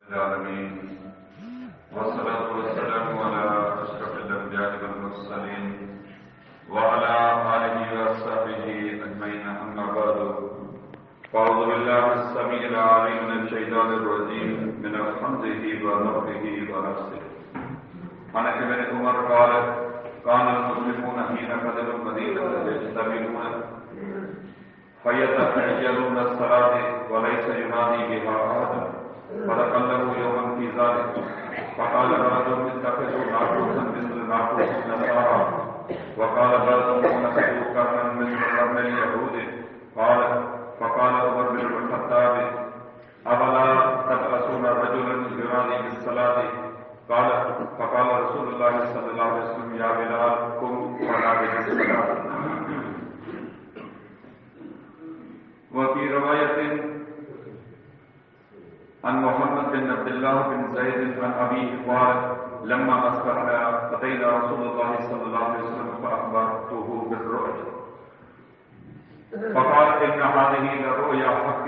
العالمين والصلاة والسلام على أشرف الأنبياء والمرسلين وعلى آله وصحبه أجمعين أما بعد فأعوذ بالله السميع العليم من الشيطان الرجيم من حمده ونفخه ونفسه عن ابن عمر قال كان المسلمون حين قدموا المدينة يجتمعون فيتخيلون الصلاة وليس ينادي بها أحد فدخله يوما في ذلك فقال بعضهم اتخذوا ناقوسا مثل ناقوس النصارى وقال بعضهم اتخذوا قرنا مثل قرن اليهود فقال عمر بن الخطاب أفلا تبعثون رجلا ينادي بالصلاة فقال رسول الله صلى الله عليه وسلم يا بلال قم ونادي بالصلاة. وفي رواية عن محمد بن عبد الله بن زيد عن أبيه قال لما أصبحنا أتينا رسول الله صلى الله عليه وسلم فأخبرته بالرؤيا فقال إن هذه لرؤيا حق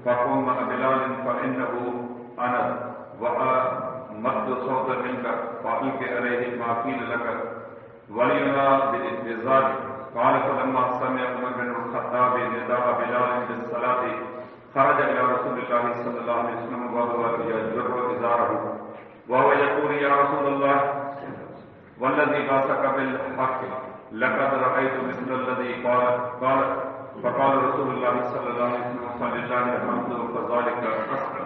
فقم بلال فإنه أنا وأمد صوتا منك فألق عليه ما قيل لك ولينا بالإتزار. قال فلما سمع عمر بن الخطاب نداء بلال بالصلاة خرج إلى رسول الله صلى الله عليه وسلم وهو يجر إزاره وهو يقول يا رسول الله والذي بعثك بالحق لقد رأيت مثل الذي قال فقال رسول الله صلى الله عليه وسلم فلله الحمد فذلك أسرع.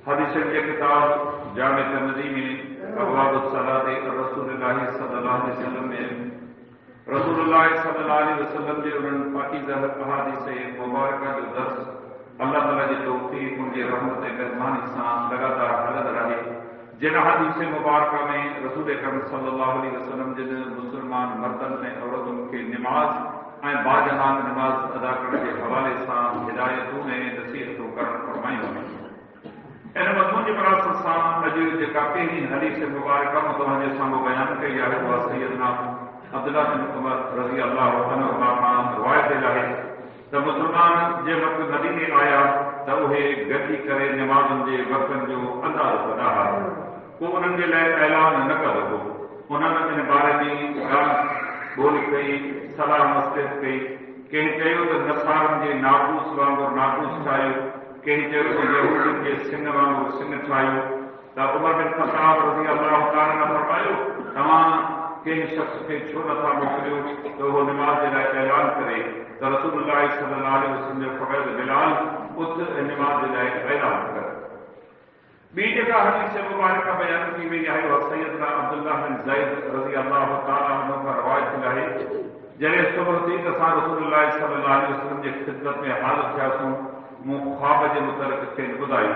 حدیث کی کتاب جامع ترمذی میں ابواب الصلاۃ رسولullah صلی اللہ علیہ وسلم میں رسولullah صلی اللہ علیہ وسلم جو انہوں پاکیزہ احادیث مبارکہ جو درس اللہ تعالیٰ جی توفیق ان کی رحمت مہربانی سان لگاتار ہلد رہے جن حدیث مبارکہ میں رسول اکرم صلی اللہ علیہ وسلم جن مسلمان مردن نے عورتوں کے نماز باجہان نماز ادا کرنے کے حوالے سان ہدایتوں نے نصیحتوں کرن فرمائی ہوئی ان مضمون کے برابر سان اجر جکا پہلی حدیث مبارکہ متوجہ سامو بیان کئی ہے وہ سیدنا عبداللہ بن عمر رضی اللہ عنہ خان روایت ہے تو مسلمان جے وقت مدینے آیا تو وہ گڈی کرے نمازن کے وقتن جو انداز بنا ہے کو انہوں کے لئے اعلان نہ کر رہو انہوں نے ان بارے میں بول کئی صلاح مسجد کئی کہیں چاہیے تو نصارن کے ناقوس وانگر ناقوس چاہیے کہیں چاہیے تو یہودین کے سن وانگر سن چاہیے تو عمر بن خطاب رضی اللہ تعالیٰ نے فرمایا تمام کہیں شخص کے چھوڑا تھا موکلیو تو وہ نماز کے لئے اعلان کرے تو رسول اللہ صلی اللہ علیہ وسلم نے فرمایا بلال اس نماز کے لئے اعلان کر. بیٹے کا حدیث مبارکہ بیان کی ہوئی ہے اور سیدنا عبداللہ بن زید رضی اللہ تعالیٰ عنہ کا روایت ہے جنہیں صبح تھی تو رسول اللہ صلی اللہ علیہ وسلم کی خدمت میں حاضر تھا سوں خواب کے متعلق کھین بدائی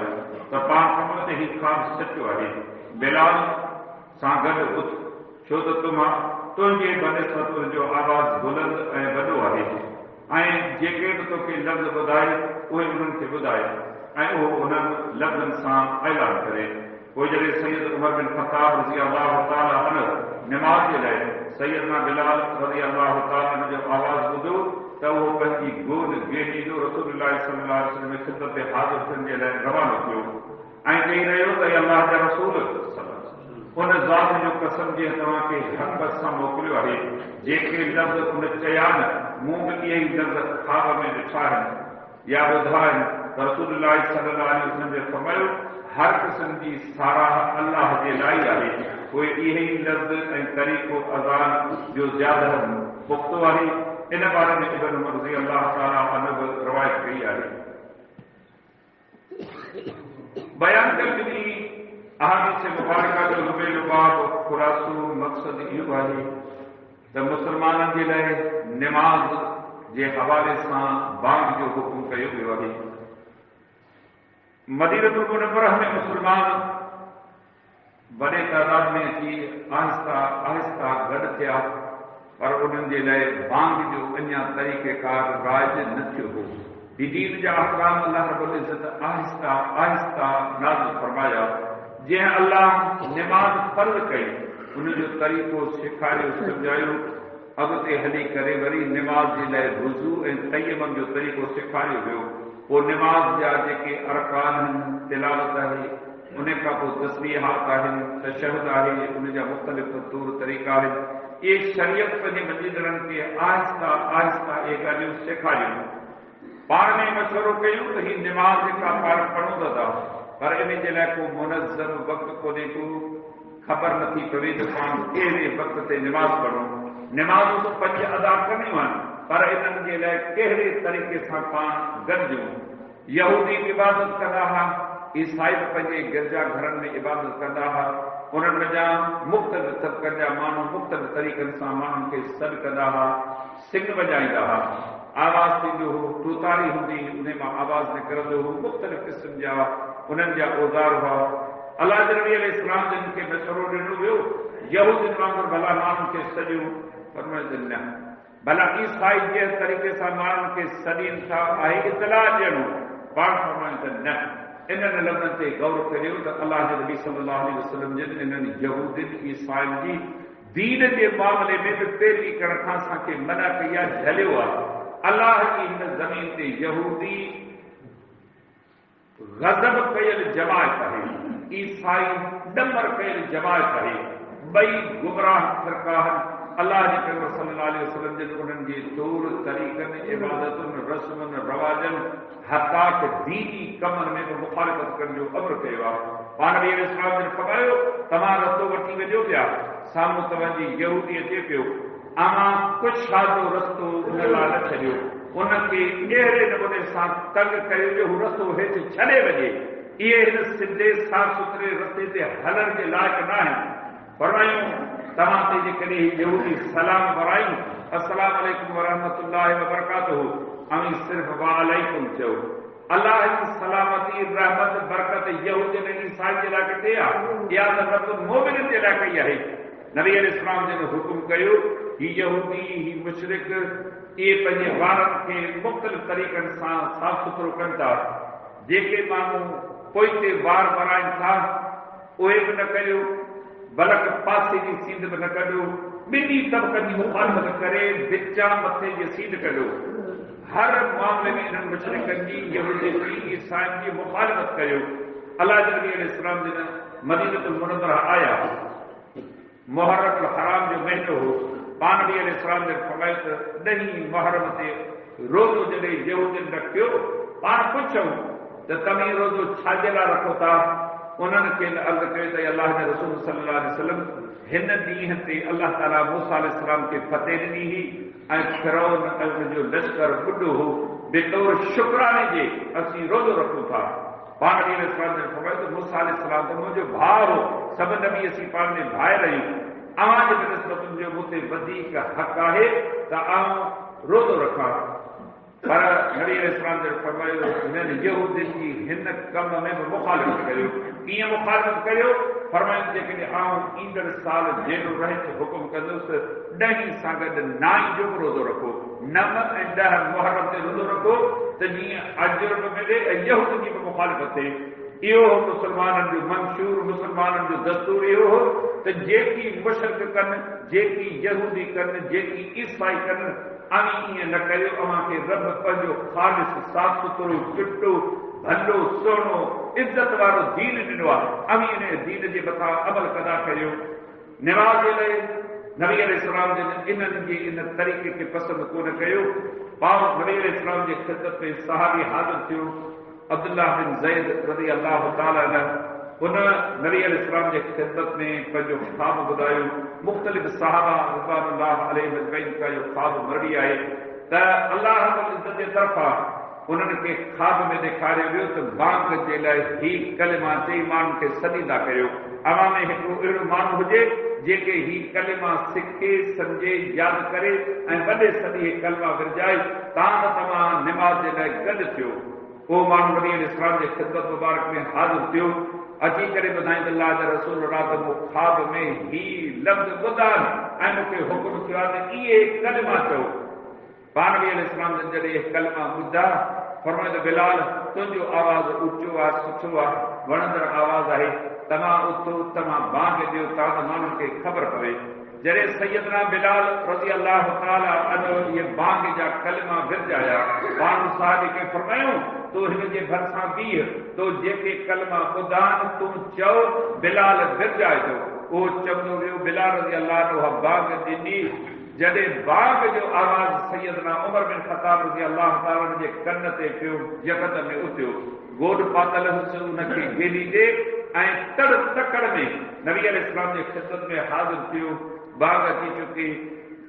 تو پاک فرماتے ہی خواب سچو ہے بلال سان گڈ اٹھ छो त तुंहिंजे बनस्बत जो आवाज़ बुलंद ऐं वॾो आहे ऐं जेके बि तोखे लफ़्ज़ ॿुधाए उहे उन्हनि खे ॿुधाए ऐं उहो उन्हनि लफ़्ज़नि सां ऐलान करे. पोइ जॾहिं सैयद उमर बिन ख़त्ताब रज़ी अल्लाह ताला अन्हु नमाज़ जे लाइ सैयदना बिलाल रज़ी अल्लाह ताला अन्हु जो आवाज़ ॿुधो त उहो पंहिंजी गोद गेॾींदो रसूलुल्लाह सल्लल्लाहु अलैहि वसल्लम जी ख़िदमत ते हाज़िर थियण जे लाइ रवानो थियो ऐं चई रहियो त अल्लाह जा रसूल उन ज़ात जो कसम जे तव्हांखे हक़ सां मोकिलियो आहे जेके लफ़्ज़ उन चया न मूं बि इहे ई लफ़्ज़ ख़्वाब में ॾिठा आहिनि या ॿुधा आहिनि त रसूलुल्लाह सल्लल्लाहु अलैहि वसल्लम जे फरमायो हर क़िस्म जी साराह अल्लाह जे लाइ आहे उहे इहे ई लफ़्ज़ ऐं तरीक़ो अज़ान जो ज़्यादा पुख़्तो आहे. इन बारे में इब्न उमर रज़ी अल्लाह ताला अन्हु बि रवायत कई आहे. बयान कई अहादीस मुबारका जो लुबेलो बाब खुलासो मक़सद इहो आहे त मुसलमाननि जे लाइ निमाज़ जे हवाले सां बांग जो हुकुम कयो वियो आहे. मदीनतुल मुनव्वरह में मुसलमान वॾे तादाद में अची आहिस्ता आहिस्ता गॾु थिया पर उन्हनि जे लाइ बांग जो अञा तरीक़ेकार राज न थियो हो. दीन जा अहकाम अल्लाह रब्बुल इज़्ज़त आहिस्ता आहिस्ता नाज़िल फरमाया. जंहिं अल्लाह निमाज़ फर्ज़ कई उनजो तरीक़ो सेखारियो सम्झायो अॻिते हली करे वरी निमाज़ जे लाइ वुज़ू ऐं तयमम जो तरीक़ो सेखारियो वियो पोइ निमाज़ जा जेके अरकान आहिनि, तिलावत आहे, उन खां पोइ तस्बीहात आहिनि, तशहुद आहे, उन जा मुख़्तलिफ़ तौर तरीक़ा आहिनि। इहे शरीयत पंहिंजे मस्जिदनि खे आहिस्ता आहिस्ता इहे ॻाल्हियूं सेखारियूं। पाण में मशवरो कयूं त हीअ निमाज़ जेका पाण पढ़ूं था, पर इन जे लाइ को मुनज़्ज़म वक़्तु कोन्हे, को ख़बर नथी पवे त पाण कहिड़े वक़्त ते निमाज़ पढ़ूं। निमाज़ूं त 5 अदा करणियूं आहिनि, पर इन्हनि जे लाइ कहिड़े तरीक़े सां पाण गॾिजूं। यहूदी इबादत कंदा हुआ, ईसाई पंहिंजे गिरजा घरनि में इबादत कंदा हुआ। उन्हनि जा मुख़्तलिफ़ तबक़नि जा माण्हू मुख़्तलिफ़ तरीक़नि सां माण्हुनि खे सॾु कंदा हुआ, सिंग वॼाईंदा हुआ, आवाज़ थींदो हो, तूतारी हूंदी, उन मां आवाज़ निकिरंदो हो, मुख़्तलिफ़ क़िस्म जा उन्हनि जा औज़ार हुआ। अल्लाह जे नबी अलैहिस्सलाम जिन खे मशवरो ॾिनो वियो, यहूदियुनि वांगुरु भला माण्हुनि खे सॼियूं, फरमाइनि न, भला ईसाई जंहिं तरीक़े सां माण्हुनि खे सॾीनि था आहे इतलाह ॾियणो, पाण फरमाइनि त न। इन्हनि लफ़्ज़नि ते गौर करियो त अल्लाह जे नबी सल्लल्लाहु अलैहि वसल्लम जिन इन्हनि यहूदियुनि ईसाइनि जी दीन जे मामले में बि पैरवी करण खां असांखे मना कई आहे, झलियो आहे। अल्लाह जी हिन ज़मीन ते यहूदी गज़ब कयल जमायत आहे, ईसाई डंबर कयल जमायत आहे, ॿई गुमराह फ़िरका आहिनि। अल्लाह जे पैगंबर सल्लल्लाहु अलैहि वसल्लम जिन उन्हनि जे तौर तरीक़नि, इबादतुनि, रस्मुनि, रवाजनि, हता त दीनी कमनि में बि मुखालिफ़त करण जो अमर कयो आहे। पाण नबी अलैहिस्सलाम जिन फरमायो, तव्हां रस्तो वठी वञो पिया, साम्हूं तव्हांजी यहूदी अचे पियो, अव्हां कुझु खाधो रस्तो उन लाइ न छॾियो, उनखे अहिड़े नमूने सां तंग कयो जो हू रस्तो हेठि छॾे वञे। इहे हिन सिधे साफ़ सुथरे रस्ते ते हलण जे लाइक़ न आहिनि। फरमायूं, तव्हां ते जेकॾहिं यहूदी सलाम वरायूं, अस्सलाम अलैकुम वरहमतुल्लाहि वबरकातुहू, ऐं सिर्फ़ु वालैकुम चयो, अल्लाह जी सलामती, रहमत, बरकत यहूदियुनि ऐं ईसाई जे लाइ किथे आहे? इहा त रब्बुल मोमिननि जे लाइ कई आहे। नबी अलैहिस्सलाम जिन हुकुम कयो, हीउ यहूदी, हीउ मुशरिक, इहे पंहिंजे वारनि खे मुख़्तलिफ़ तरीक़नि सां साफ़ सुथरो कनि था। जेके माण्हू पोइते वार वराइनि था, उहे बि न कयो, बल्कि पासे जी सींध बि न कढो, ॿिन्ही तबक़नि जी मुखालिफ़त करे विचां मथे जी सींध कढो। हर मामले में इन्हनि मुशरिकनि जी, यहूदियुनि जी, ईसाइनि जी मुखालिफ़त कयो। अल्लाह जे नबी अलैहिस्सलाम जिन मदीनतुल मुनव्वरा आया, मुहर्रम हराम जो महीनो हो, पाण नबी अलैहिस्सलाम ने फरमायो त 10 मुहर्रम ते रोज़ो जॾहिं यहूदियुनि रखियो, पाण पुछूं त तव्हीं रोज़ो छाजे लाइ रखो था? उन्हनि खे अर्ज़ु कयो त अल्लाह जे रसूल सल्लल्लाहु अलैहि वसल्लम, हिन ॾींहं ते अल्लाह ताला मूसा अलैहिस्सलाम खे फ़तेह ॾिनी हुई ऐं फिरौन ऐं उनजो लश्कर ॿुॾो हो, बेतौर शुक्राने जे असीं रोज़ो रखूं था। पाण नबी अलैहिस्सलाम ने फरमायो त मूसा अलैहिस्सलाम त मुंहिंजो भाउ हो, सभु नबी असीं पाण में भाइर आहियूं, अव्हां जे निस्बत जो मूं ते वधीक हक़ आहे त आउं रोज़ो रखां। पर नबी अलैहिस्सलाम ने फरमायो, हिननि यहूदियुनि जी हिन कम में बि मुखालिफ़त करियो। कीअं मुखालिफ़त करियो? फरमायो, जेकॾहिं आउं ईंदड़ साल जहिड़ो रहे हुकुम कंदुसि, 10 सां गॾु 9 जो बि रोज़ो रखो, 9 ऐं 10 मुहर्रम ते रोज़ो रखो, त जीअं अजर बि मिले ऐं यहूदियुनि जी बि मुखालिफ़त थिए। इहो हो मुस्लमाननि जो मंशूर, मुस्लमाननि जो दस्तूर इहो हो त जेकी मुशरिक कनि, जेकी यहूदी कनि, जेकी ईसाई कनि, ईअं न करियो। अव्हांखे रब पंहिंजो ख़ालिस, साफ़ सुथरो, चिटो, भलो, सुहिणो, इज़त वारो दीन ॾिनो आहे, इन दीन जे मथां अमल कंदा करियो। निमाज़ जे लाइ नबी अलैहिस्सलाम जिन इन्हनि जे इन तरीक़े खे पसंदि कोन कयो। पाण नबी अलैहिस्सलाम जे ख़िदमत में सहाबी हाज़िर थियो, अब्दुल्लाह बिन ज़ैद रज़ी अल्लाह तआला अन्हु, उन नबी अलैहिस्सलाम जे ख़िदमत में पंहिंजो ख़्वाब ॿुधायो। मुख़्तलिफ़ सहाबा रिज़वानुल्लाह अलैहिम अजमईन का इहो ख़्वाब मरवी आहे त अल्लाह रब्बुल इज़्ज़त जे तरफ़ां उन्हनि खे ख़्वाब में ॾेखारियो वियो त बांग जे लाइ ही कलिमा चई माण्हुनि खे सॾींदा करियो। अव्हां में हिकिड़ो अहिड़ो माण्हू हुजे जेके ही कलिमा सिखे, सम्झे, यादि करे ऐं वॾे सदी कलिमा विरजाए, तव्हां निमाज़ जे लाइ गॾु थियो। उहो माण्हू नबी अलैहिस्सलाम जे ख़िदमत मुबारक में हाज़िर थियो, अची करे ॿुधाईं त अल्लाह जा रसूल राति मूं ख़्वाब में ही लफ़्ज़ ॿुधा ऐं मूंखे हुकुम थियो आहे त इहे कलिमा चओ। पाण नबी अलैहिस्सलाम जॾहिं इहे कलिमा ॿुधा, फरमायो त बिलाल, तुंहिंजो आवाज़ ऊचो आहे, सुठो आहे, वणंदड़ आवाज़ आहे, तव्हां उथो, तव्हां बांग ॾियो ता त माण्हुनि खे ख़बर पवे। जॾहिं सैयदना बिलाल रज़ी अल्लाह ताला अन्हु इहे बांग जा कलमा विरजाया, माण्हू साहिब खे फरमायूं तूं हिन जे भरिसां बीह, तो जेके कलमा ॿुधान तूं चओ बिलाल विरजाए थो। उहो चवंदो वियो, बिलाल रज़ी अल्लाह उहा बांग ॾिनी। जॾहिं बाग जो आवाज़ सैयदना उमर बिन ख़त्ताब रज़ी अल्लाह ताला जे कन ते पियो, यकत में उथियो, गोॾ पातल हुनखे गेली ॾे ऐं तड़ तकड़ में नबी अलैहिस्सलाम जे ख़िदमत में हाज़िर थियो। बाग अची चुकी,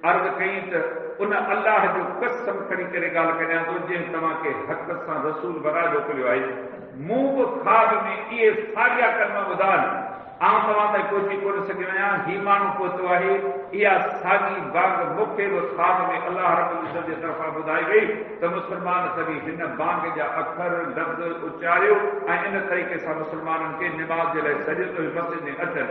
अर्ज़ कई त उन अल्लाह जो कसम खणी करे ॻाल्हि करियां थो जंहिं तव्हांखे हक़ सां रसूल बरा मोकिलियो आहे, मूं बि ख़्वाब में इहे साॻिया कलमा ॿुधान, आउं तव्हां ताईं पहुची कोन सघियो आहियां, ही माण्हू पहुतो आहे, इहा साॻी बाग मूंखे बि ख़्वाब में अल्लाह रब्बुल इज़्ज़त जे तरफ़ां ॿुधाई वई त मुस्लमान सभी हिन बाग जा अखर लफ़्ज़ उचारियो ऐं इन तरीक़े सां मुस्लमाननि खे निमाज़ जे लाइ सॼो मस्जिद में अचनि।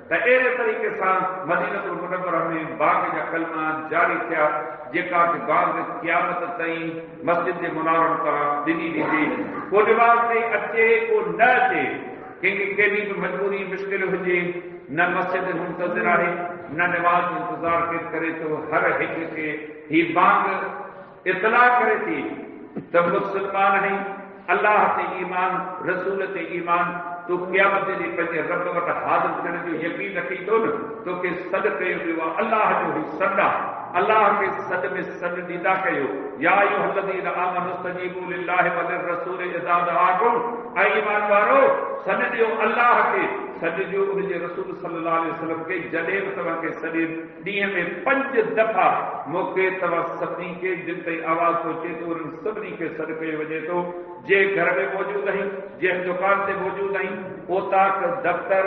त अहिड़े तरीक़े सां मदीनतुल मुनव्वरा में बाग जा कलमा जारी थिया, जेका कि बाग क़यामत ताईं मस्जिद जे मुनावरनि तां ॾिनी वेंदी। को निमाज़ ते अचे को न अचे, कंहिंखे कहिड़ी बि मजबूरी मुश्किल हुजे, न मस्जिद मुंतज़िर आहे न निमाज़ जो इंतज़ार केरु करे थो, हर हिक खे ही बांग इतला करे थी त मुस्लमान आहीं, अल्लाह ते ईमान, रसूल ते ईमान, तूं क़यामत जे ॾींहुं पंहिंजे रब वटि हाज़िर थियण जो यकीन रखी थो न, तोखे सॾु कयो वियो आहे, अल्लाह जो ही सॾु आहे, अल्लाह खे सॾ में सॾु ॾींदा कयो। या अय्युहल्लज़ीना आमनू इस्तजीबू लिल्लाहि व लिर्रसूल इज़ा दआकुम, ऐं ईमान वारो सॾु ॾियो अल्लाह खे, सॾु ॾियो उनजे रसूल सल्लल्लाहु अलैहि वसल्लम खे। जॾहिं बि तव्हांखे सॾे ॾींहं में 5 दफ़ा मौक़े तव्हां सभिनी खे जिन ताईं आवाज़ पहुचे थो उन्हनि सभिनी खे सॾु कयो वञे थो। जे घर में मौजूदु आहीं, जंहिं दुकान ते मौजूदु आहीं, ओताक दफ़्तर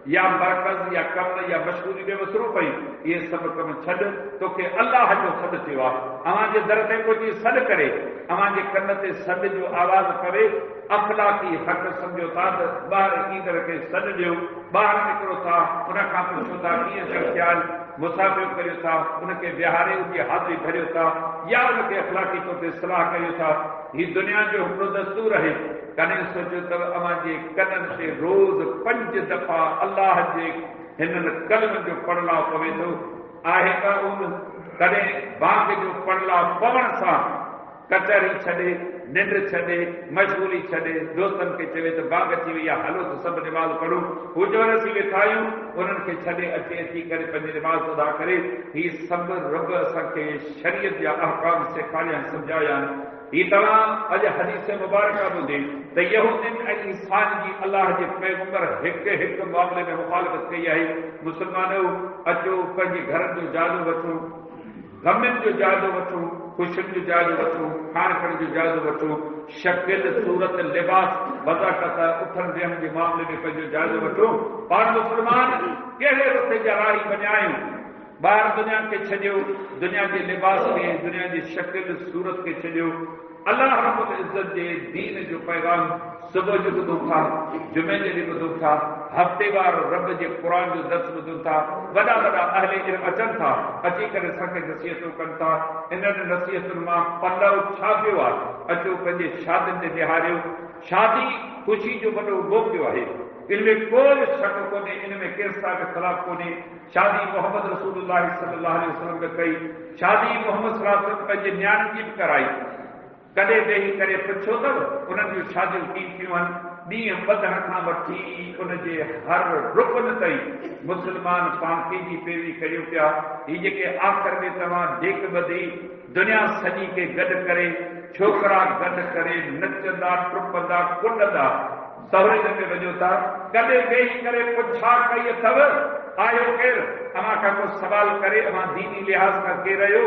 या मरकज़ या कम या मशहूरी में मसरूफ़ आहीं, इहे सभु कम छॾ, तोखे अल्लाह जो सॾु थियो आहे। अव्हां जे दर ते पहुची सॾु करे, अव्हां जे कन ते सॾ जो आवाज़ पवे, अख़लाक़ी हक़ सम्झो था त ॿाहिरि ईंदड़ खे सॾु ॾियो, ॿाहिरि निकिरो था उन खां पुछो था कीअं ख़्याल, मुसाफ़िर करियो था, उनखे विहारे उनजी हाज़िरी भरियो था या उनखे अख़लाक़ी तौर ते सलाह कयो था। हीअ दुनिया जो हिकिड़ो दस्तूर आहे। कॾहिं सोचियो त अव्हां जे कननि ते रोज़ 5 दफ़ा अल्लाह जे हिननि कलमनि जो पढ़लाउ पवे थो, आहे का उन कॾहिं बांग जो पढ़लाउ पवण सां कचहरी छॾे, निंड छॾे, मशगूली छॾे, दोस्तनि खे चवे त बाग अची वई आहे, हलो त सभु निमाज़ पढ़ूं, हुजूर असीं वेठा आहियूं, उन्हनि खे छॾे अची करे पंहिंजी निमाज़ अदा करे। हीअ सभु रब असांखे शरीयत जा अहकाम सेखारिया सम्झाया आहिनि। हीअ तव्हां अॼु हदीस मुबारक ॿुधी त यहूदियुनि ऐं ईसान जी अल्लाह जे पैगंबर हिकु मामले में मुखालिफ़त कई आहे। मुस्लमानो अचो पंहिंजे घरनि जो जाइज़ो वठो, गमनि जो जाइज़ो वठो, ख़ुशियुनि जो जाइज़ो वठो, खाइण पीअण जो जाइज़ो वठो, शकिल सूरत लिबास वज़ाकत उथण वेहण जे मामले में पंहिंजो जाइज़ो वठो। पाण मुस्लमान कहिड़े रस्ते जा राही बणिया आहियूं, ॿाहिरि दुनिया खे छॾियो, दुनिया जे लिबास खे, दुनिया जी शकिल सूरत खे छॾियो, अल्लाह रब्बुल इज़्ज़त जे दीन जो पैगाम सुबुह जो ॿुधूं था, जुमे जे ॾींहुं ॿुधूं था, हफ़्तेवार रब जे क़ुर जो दर्स ॿुधूं था, वॾा अहले इल्म अचनि था, अची करे असांखे नसीहतूं कनि था। इन्हनि नसीहतुनि मां पलव छा पियो आहे, अचो पंहिंजे शादियुनि ते निहारियो। शादी ख़ुशी जो वॾो मौक़ो आहे, इनमें कोई शक कोन्हे, इनमें कंहिं सां बि ख़िलाफ़ कोन्हे। शादी मोहम्मद रसूलुल्लाह सल्लल्लाहु अलैहि वसल्लम ने कई, शादी मोहम्मद सल्लल्लाहु अलैहि वसल्लम पंहिंजे न्याणियुनि जी बि कराई। कॾहिं वेही करे पुछो अथव उन्हनि जूं शादियूं कीअं थियूं आहिनि? ॾींहं ॿधण खां वठी उनजे हर रुकन ताईं मुस्लमान पाण कंहिंजी पैरवी करियूं पिया। हीअ जेके आख़िर में तव्हां डेक ॿधी दुनिया सॼी खे गॾु करे, छोकिरा गॾु करे नचंदा टुपंदा कुॾंदा सहुरे में वञो था, कॾहिं वेही करे पुछा कई अथव आयो केरु? अव्हां खां को सवाल करे अव्हां दीनी लिहाज़ खां केरु आहियो?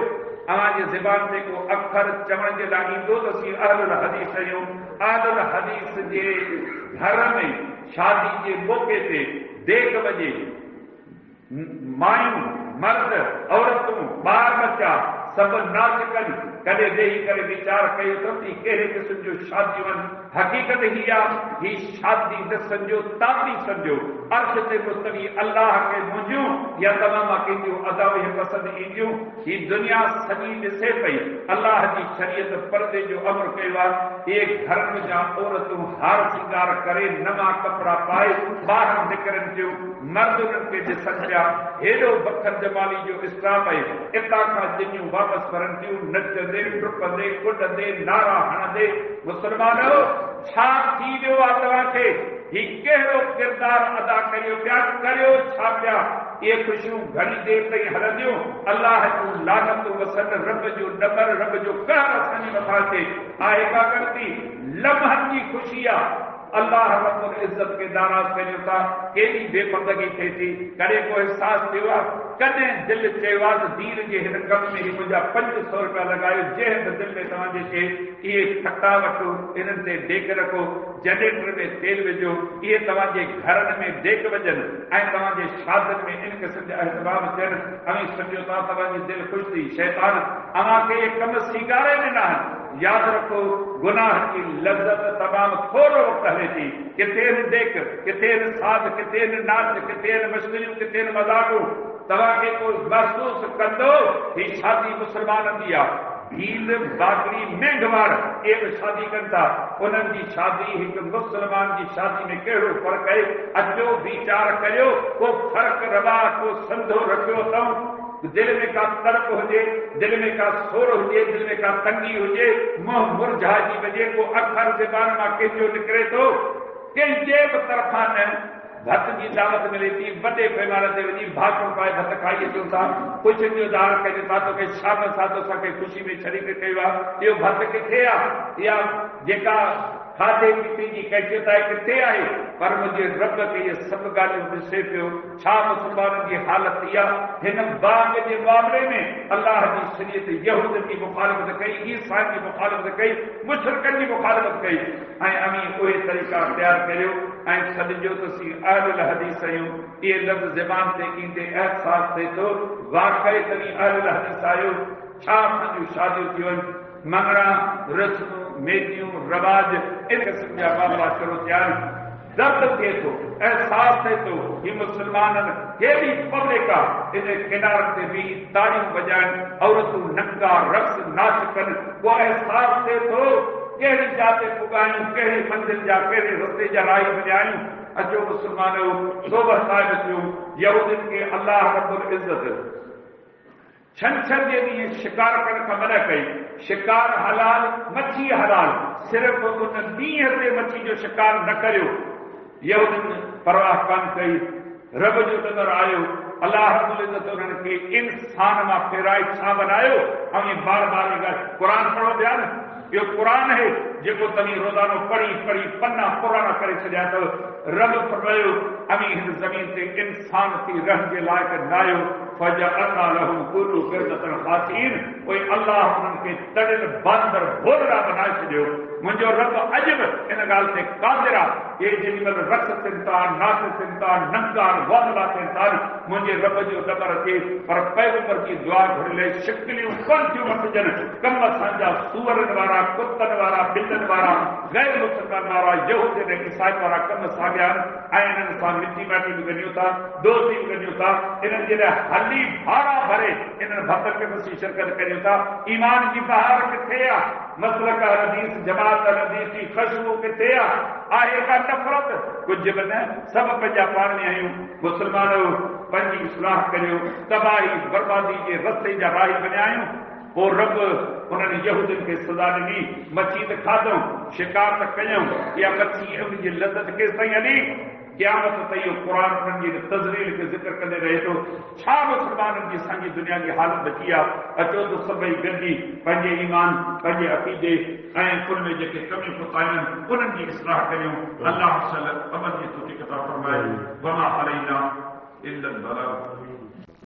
अव्हां जे ज़बान ते को अखर चवण जे लाइ ईंदो त असीं अहलुल हदीस आहियूं। अहलुल हदीस जे घर में शादी जे मौक़े ते देख वॼे, मायूं मर्द औरतूं ॿार बच्चा सभु नाच कनि, कॾहिं वेही करे वीचार कयो त कहिड़े क़िस्म जूं शादियूं आहिनि। हकीकत ही शादी न समझो ताबी समझो अर्श ते मुस्तवी अल्लाह के मुंहिंजूं या तमाम अकीदियूं अदाब ये पसंद ईंदियूं ही दुनिया सॼी ॾिसे पई अल्लाह जी शरीयत पर्दे जो अमर कयो आहे ये घर में जा औरतूं हार सिंगार करे नवा कपड़ा पाए ॿाहिरि निकिरनि थियूं मर्द उन्हनि खे ॾिसनि पिया हेॾो बखर जमाली जो इस्लाम आहे इतां खां जिनियूं वापसि करनि थियूं नचंदे टुपंदे कुॾंदे नारा हणंदे मुस्लमानो छा थी वियो आहे तव्हांखे ही कहिड़ो किरदार अदा करियो पिया करियो छा पिया ये ख़ुशियूं घणी देर ताईं हलंदियूं अल्लाह जूं लानतूं वसनि रब जो डबर रब जो कहर असांजे मथां अचे आहे का गणती लम्हनि जी ख़ुशी आहे अल्लाह रब्बुल इज़्ज़त के नाराज़ करियो था केॾी बेपर्दगी थिए थी कॾहिं को एहसास थियो आहे कॾहिं दिलि चयो आहे त दीन जे हिन कम में मुंहिंजा 500 रुपया लॻायो जंहिं बि दिलि में तव्हांजे चे इहे खटा वठो इन्हनि ते डेक रखो जनरेटर में तेल विझो इहे तव्हांजे घरनि में डेक वॼनि ऐं तव्हांजे शादियुनि में इन क़िस्म जा अहतमाम थियनि अवी सम्झो था तव्हांजी दिलि ख़ुशि थी शैतान अव्हांखे इहे कम सीगारे ॾिना आहिनि याद रखो गुनाह की लज्जत तमाम थोड़ो वक्त हले थी किथे देख किथे साध किथे नाच किथे मछलियों किथे मज़ाक़ूं तव्हांखे को महसूस कंदो ही शादी मुसलमाननि जी आहे हील बाकरी मेंढवाड़ ये भी शादी कनि था उन्हनि जी शादी एक मुसलमान की शादी में कहिड़ो फ़र्क़ु आहे अचो वीचार करियो को फ़र्क़ु रवा को संधो रखियो अथऊं दिल में का तड़प हुजे दिल में का सोर हुजे दिल में का तंगी हुजे मुंह मुरझाइजी वञे को अखर ज़बान मां कंहिंजो निकिरे थो कंहिंजे बि तरफ़ां न भत जी दावत मिले थी वॾे पैमाने ते वञी भाकुर पाए भत खाई अचूं था कुझु जो दार कजे था तोखे शाम सां तोसांखे ख़ुशी में शरीक कयो आहे इहो भत किथे आहे इहा जेका खाधे पीते जी कैफियत आहे किथे आहे पर मुंहिंजे रब खे इहे सभु ॻाल्हियूं ॾिसे पियो छा मुसलमाननि जी हालत इहा हिन बाग जे मामले में अल्लाह जी शरीयत यहूदनि जी मुखालिफ़त कई ईसाईनि जी मुखालिफ़त कई मुशरिकनि जी मुखालिफ़त कई ऐं अमी उहे तरीक़ा तयारु करियो ऐं सॾिजो त असीं अहलुल हदीस आहियूं इहे लफ़्ज़ ज़बान ते ईंदे अहसास थिए थो वाक़ई तव्हीं अहलुल हदीस आहियो छा असांजूं शादियूं थियूं आहिनि मंगणा रस्मूं मेटियूं रवाज इन क़िस्म जा मामला शुरू थिया आहिनि दर्द थिए थो एहसास थिए थो ही मुसलमाननि कहिड़ी पब्लिक आहे इन किनारनि ते बि ताड़ियूं वॼाइनि औरतूं नंगा रक़्स नाच कनि को एहसास थिए थो कहिड़ी जाते पुगायूं कहिड़ी मंज़िल जा कहिड़े रस्ते जा राही वॼायूं अचो मुसलमानो सोबह साहिब थियूं यहूदियुनि खे अल्लाह रब्बुल इज़्ज़त छंछर जे ॾींहुं शिकार करण खां मना कई शिकार हलाल मच्छी हलाल सिर्फ़ उन ॾींहं ते मच्छी जो शिकार न करियो यहूदियुनि परवाह कान कई रब जो नज़र आयो अल्लाह रब्बुल इज़्ज़त उन्हनि खे इंसान मां फेराए छा बनायो ऐं बार बार क़ुरान पढ़ो पिया न इहो क़ुरान है जेको तव्हीं रोज़ानो पढ़ी पढ़ी पन्ना पुराना करे छॾिया अथव रब फरमायो अमी हिन ज़मीन ते इंसान थी रहण जे लाइक़ न आहियो फजअलना लहुम कुल्लु क़िरदतिन ख़ासिईन पोइ अल्लाह उन्हनि खे तड़ियल बांदर भोलड़ा बनाए छॾियो मुंहिंजो रब अॼु बि इन ॻाल्हि ते क़ादिर आहे इहे जेॾी महिल रक़्स थियनि था नाच थियनि था नंगा वामला थियनि था मुंहिंजे रब जो डबर अचे पर पैगंबर जी दुआ घुरिले शिकलियूं कोन थियूं मटिजनि कम असांजा सूअरनि वारा कुतनि वारा बिलनि वारा गैर मुसलमान वारा यहूदी ऐं ईसाई वारा कम साॻिया आहिनि ऐं इन्हनि सां मिटी माटी बि कढियूं था दोस्ती बि कढियूं था इन्हनि जे लाइ हली भाड़ा भरे इन्हनि भतनि खे बि शिरकत करियूं था ईमान जी बहार किथे आहे मसलक हदीस जमात हदीस जी ख़ुशबू किथे आहे का नफ़रत कुझु बि न सभु पंहिंजा पाण में आहियूं मुसलमानो पंहिंजी इस्लाह करियो तबाही बर्बादी जे रस्ते जा राही बणिया आहियूं पोइ रब उन्हनि यहूदियुनि खे सज़ा ॾिनी मच्छी त खाधऊं शिकार त कयूं इहा मच्छी उनजी लज़त केसिताईं हली क़यामत त इहो क़ुर उन्हनि जी तज़लील खे ज़िक्र कंदे रहे थो छा मुसलमाननि जी असांजी दुनिया जी हालत बची आहे अचो त सभई गॾिजी पंहिंजे ईमान पंहिंजे अक़ीदे ऐं कुल में जेके कमियूं कोताहियूं आहिनि उन्हनि जी इस्लाह करियूं अल्लाह अमल जी तौफ़ीक़ अता फ़रमाए वमा अलैना इल्लल बलाग